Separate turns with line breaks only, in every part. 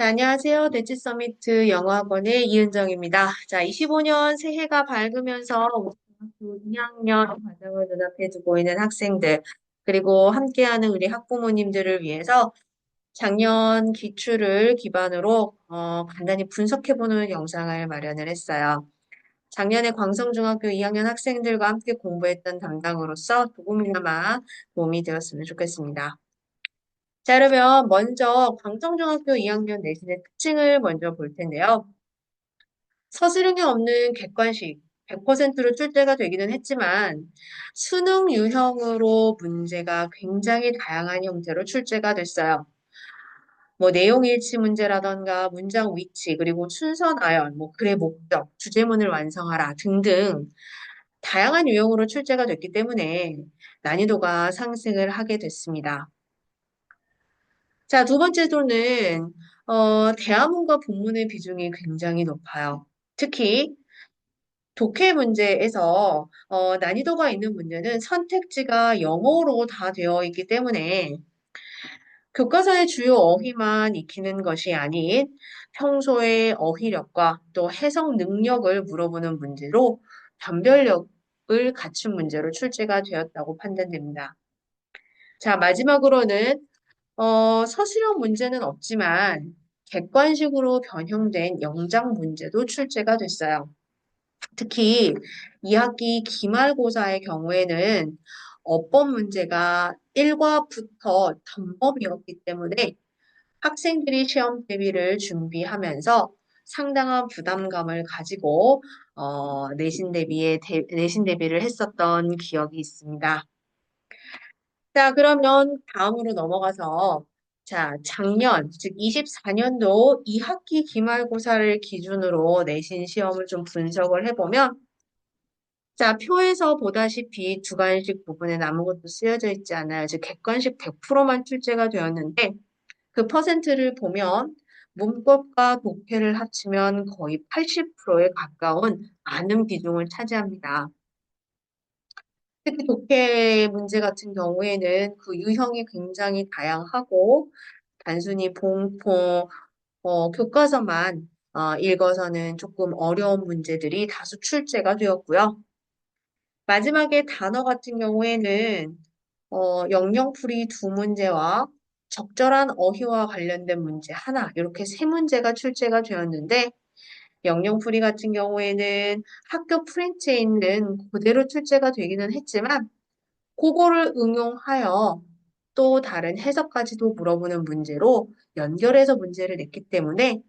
네, 안녕하세요. 대치 서미트 영어학원의 이은정입니다. 자, 25년 새해가 밝으면서 고등학교 2학년 과정을 눈앞에 두고 있는 학생들, 그리고 함께하는 우리 학부모님들을 위해서 작년 기출을 기반으로 간단히 분석해보는 영상을 마련을 했어요. 작년에 광성중학교 2학년 학생들과 함께 공부했던 담당으로서 조금이나마 도움이 되었으면 좋겠습니다. 자, 그러면 먼저 광성중학교 2학년 내신의 특징을 먼저 볼 텐데요. 서술형이 없는 객관식 100%로 출제가 되기는 했지만 수능 유형으로 문제가 굉장히 다양한 형태로 출제가 됐어요. 뭐 내용 일치 문제라던가 문장 위치 그리고 순서 나열, 뭐 글의 목적, 주제문을 완성하라 등등 다양한 유형으로 출제가 됐기 때문에 난이도가 상승을 하게 됐습니다. 자, 두 번째로는 대화문과 본문의 비중이 굉장히 높아요. 특히 독해 문제에서 난이도가 있는 문제는 선택지가 영어로 다 되어 있기 때문에 교과서의 주요 어휘만 익히는 것이 아닌 평소의 어휘력과 또 해석 능력을 물어보는 문제로 변별력을 갖춘 문제로 출제가 되었다고 판단됩니다. 자, 마지막으로는 서술형 문제는 없지만 객관식으로 변형된 영장 문제도 출제가 됐어요. 특히 2학기 기말고사의 경우에는 어법 문제가 1과부터 전범이었기 때문에 학생들이 시험 대비를 준비하면서 상당한 부담감을 가지고 내신 대비를 했었던 기억이 있습니다. 자, 그러면 다음으로 넘어가서 자, 작년, 즉 24년도 2학기 기말고사를 기준으로 내신 시험을 좀 분석을 해보면 자, 표에서 보다시피 주관식 부분엔 아무것도 쓰여져 있지 않아요. 즉 객관식 100%만 출제가 되었는데 그 퍼센트를 보면 문법과 독해를 합치면 거의 80%에 가까운 많은 비중을 차지합니다. 특히 독해 문제 같은 경우에는 그 유형이 굉장히 다양하고 단순히 공포, 교과서만 읽어서는 조금 어려운 문제들이 다수 출제가 되었고요. 마지막에 단어 같은 경우에는 영영풀이 두 문제와 적절한 어휘와 관련된 문제 하나, 이렇게 세 문제가 출제가 되었는데 영영풀이 같은 경우에는 학교 프린트에 있는 그대로 출제가 되기는 했지만 그거를 응용하여 또 다른 해석까지도 물어보는 문제로 연결해서 문제를 냈기 때문에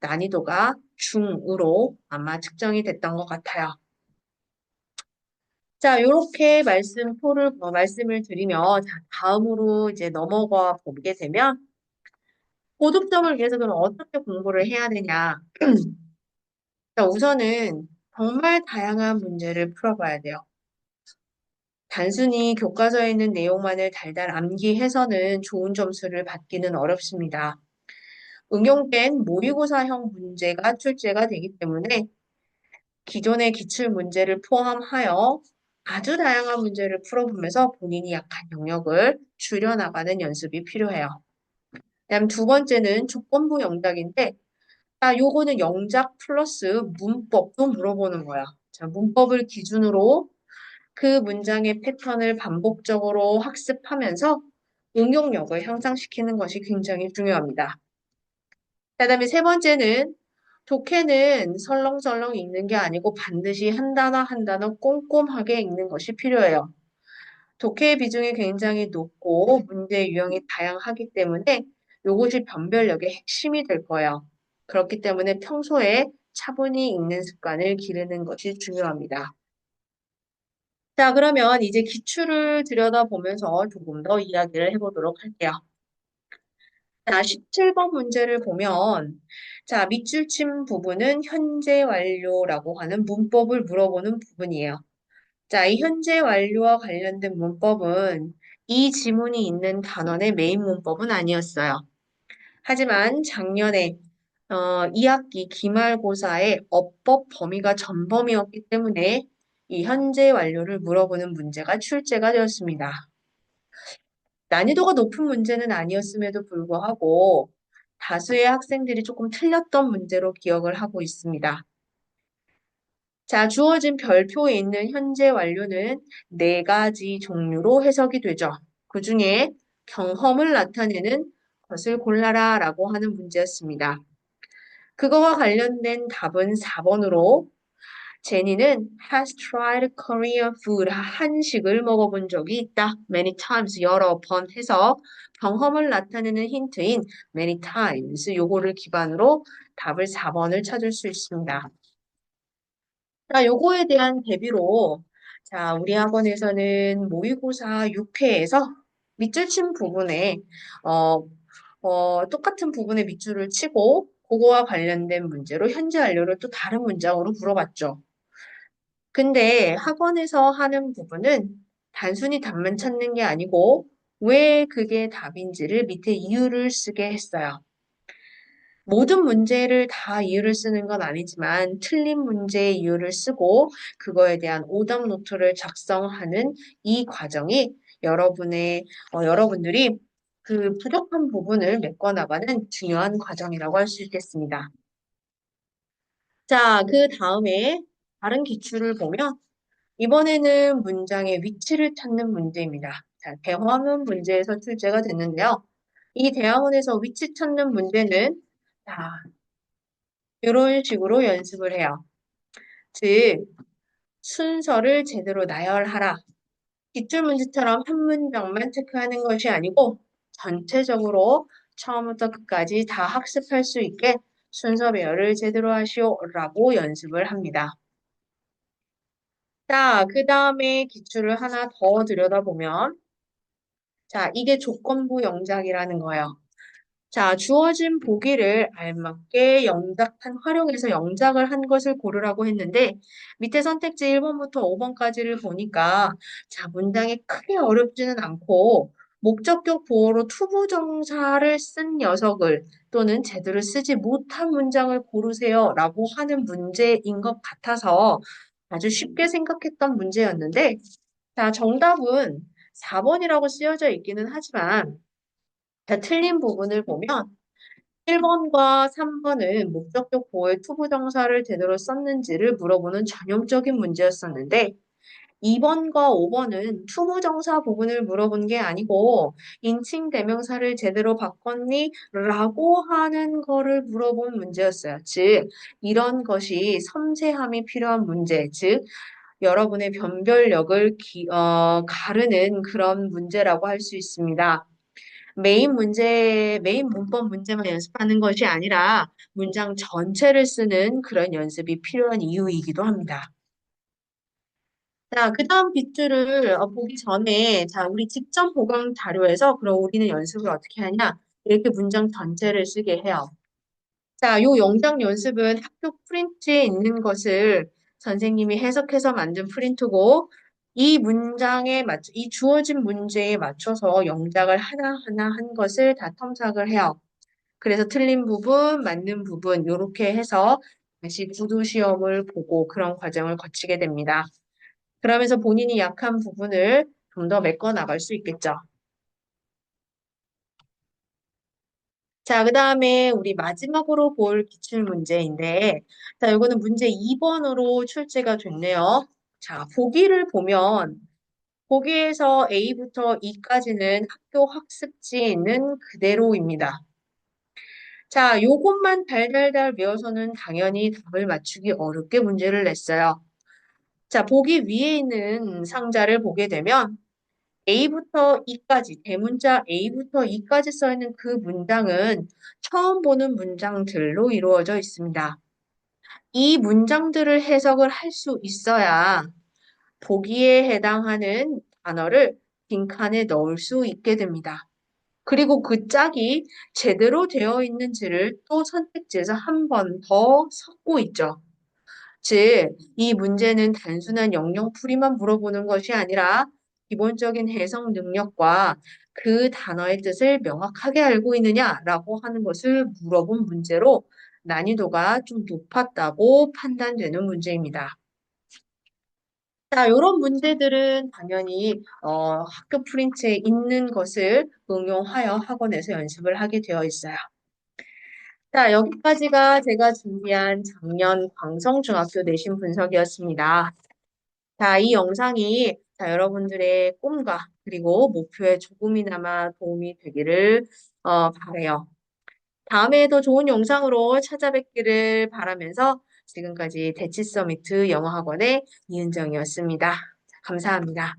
난이도가 중으로 아마 측정이 됐던 것 같아요. 자, 요렇게 말씀을 드리며, 자, 다음으로 이제 넘어가 보게 되면, 고득점을 위해서 그럼 어떻게 공부를 해야 되냐. 자, 우선은 정말 다양한 문제를 풀어봐야 돼요. 단순히 교과서에 있는 내용만을 달달 암기해서는 좋은 점수를 받기는 어렵습니다. 응용된 모의고사형 문제가 출제가 되기 때문에 기존의 기출 문제를 포함하여 아주 다양한 문제를 풀어보면서 본인이 약한 영역을 줄여나가는 연습이 필요해요. 그다음 두 번째는 조건부 영작인데, 요거는 영작 플러스 문법도 물어보는 거야. 자, 문법을 기준으로 그 문장의 패턴을 반복적으로 학습하면서 응용력을 향상시키는 것이 굉장히 중요합니다. 그다음에 세 번째는 독해는 설렁설렁 읽는 게 아니고 반드시 한 단어 한 단어 꼼꼼하게 읽는 것이 필요해요. 독해의 비중이 굉장히 높고 문제 유형이 다양하기 때문에 이것이 변별력의 핵심이 될 거예요. 그렇기 때문에 평소에 차분히 읽는 습관을 기르는 것이 중요합니다. 자, 그러면 이제 기출을 들여다보면서 조금 더 이야기를 해보도록 할게요. 자, 17번 문제를 보면, 자, 밑줄친 부분은 현재 완료라고 하는 문법을 물어보는 부분이에요. 자, 이 현재 완료와 관련된 문법은 이 지문이 있는 단원의 메인 문법은 아니었어요. 하지만 작년에 2학기 기말고사의 어법 범위가 전범이었기 때문에 이 현재 완료를 물어보는 문제가 출제가 되었습니다. 난이도가 높은 문제는 아니었음에도 불구하고 다수의 학생들이 조금 틀렸던 문제로 기억을 하고 있습니다. 자, 주어진 별표에 있는 현재 완료는 네 가지 종류로 해석이 되죠. 그 중에 경험을 나타내는 것을 골라라 라고 하는 문제였습니다. 그거와 관련된 답은 4번으로 제니는 has tried Korean food, 한식을 먹어본 적이 있다. many times, 여러 번 해서 경험을 나타내는 힌트인 many times, 요거를 기반으로 답을 4번을 찾을 수 있습니다. 자, 요거에 대한 대비로 자, 우리 학원에서는 모의고사 6회에서 밑줄 친 부분에 똑같은 부분에 밑줄을 치고 그거와 관련된 문제로 현재 완료를 또 다른 문장으로 물어봤죠. 근데 학원에서 하는 부분은 단순히 답만 찾는 게 아니고 왜 그게 답인지를 밑에 이유를 쓰게 했어요. 모든 문제를 다 이유를 쓰는 건 아니지만 틀린 문제의 이유를 쓰고 그거에 대한 오답 노트를 작성하는 이 과정이 여러분들이 그 부족한 부분을 메꿔나가는 중요한 과정이라고 할 수 있겠습니다. 자, 그 다음에 다른 기출을 보면 이번에는 문장의 위치를 찾는 문제입니다. 자, 대화문 문제에서 출제가 됐는데요. 이 대화문에서 위치 찾는 문제는 자, 이런 식으로 연습을 해요. 즉, 순서를 제대로 나열하라. 기출문제처럼 한 문장만 체크하는 것이 아니고 전체적으로 처음부터 끝까지 다 학습할 수 있게 순서 배열을 제대로 하시오라고 연습을 합니다. 자, 그 다음에 기출을 하나 더 들여다보면 자, 이게 조건부 영작이라는 거예요. 자, 주어진 보기를 알맞게 영작한 활용해서 영작을 한 것을 고르라고 했는데 밑에 선택지 1번부터 5번까지를 보니까 자, 문장이 크게 어렵지는 않고 목적격 보어로 투부정사를 쓴 녀석을 또는 제대로 쓰지 못한 문장을 고르세요 라고 하는 문제인 것 같아서 아주 쉽게 생각했던 문제였는데 자, 정답은 4번이라고 쓰여져 있기는 하지만 자, 틀린 부분을 보면 1번과 3번은 목적격 보호의 투부정사를 제대로 썼는지를 물어보는 전형적인 문제였었는데 2번과 5번은 투부정사 부분을 물어본 게 아니고 인칭 대명사를 제대로 바꿨니? 라고 하는 거를 물어본 문제였어요. 즉, 이런 것이 섬세함이 필요한 문제, 즉 여러분의 변별력을 가르는 그런 문제라고 할 수 있습니다. 메인 문법 문제만 연습하는 것이 아니라 문장 전체를 쓰는 그런 연습이 필요한 이유이기도 합니다. 자, 그 다음 빗줄을 보기 전에, 자, 우리 직접 보강 자료에서 그럼 우리는 연습을 어떻게 하냐? 이렇게 문장 전체를 쓰게 해요. 자, 요 영장 연습은 학교 프린트에 있는 것을 선생님이 해석해서 만든 프린트고, 이 주어진 문제에 맞춰서 영작을 하나하나 한 것을 다 첨삭을 해요. 그래서 틀린 부분, 맞는 부분, 요렇게 해서 다시 구두 시험을 보고 그런 과정을 거치게 됩니다. 그러면서 본인이 약한 부분을 좀 더 메꿔 나갈 수 있겠죠. 자, 그 다음에 우리 마지막으로 볼 기출 문제인데, 자, 이거는 문제 2번으로 출제가 됐네요. 자, 보기를 보면, 보기에서 A부터 E까지는 학교 학습지에 있는 그대로입니다. 자, 요것만 달달달 외워서는 당연히 답을 맞추기 어렵게 문제를 냈어요. 자, 보기 위에 있는 상자를 보게 되면 A부터 E까지, 대문자 A부터 E까지 써 있는 그 문장은 처음 보는 문장들로 이루어져 있습니다. 이 문장들을 해석을 할 수 있어야 보기에 해당하는 단어를 빈칸에 넣을 수 있게 됩니다. 그리고 그 짝이 제대로 되어 있는지를 또 선택지에서 한 번 더 섞고 있죠. 즉, 이 문제는 단순한 영영풀이만 물어보는 것이 아니라 기본적인 해석 능력과 그 단어의 뜻을 명확하게 알고 있느냐라고 하는 것을 물어본 문제로 난이도가 좀 높았다고 판단되는 문제입니다. 자, 이런 문제들은 당연히 학교 프린트에 있는 것을 응용하여 학원에서 연습을 하게 되어 있어요. 자, 여기까지가 제가 준비한 작년 광성중학교 내신 분석이었습니다. 자, 이 영상이 여러분들의 꿈과 그리고 목표에 조금이나마 도움이 되기를 바라요. 다음에도 좋은 영상으로 찾아뵙기를 바라면서 지금까지 대치 서미트 영어학원의 이은정이었습니다. 감사합니다.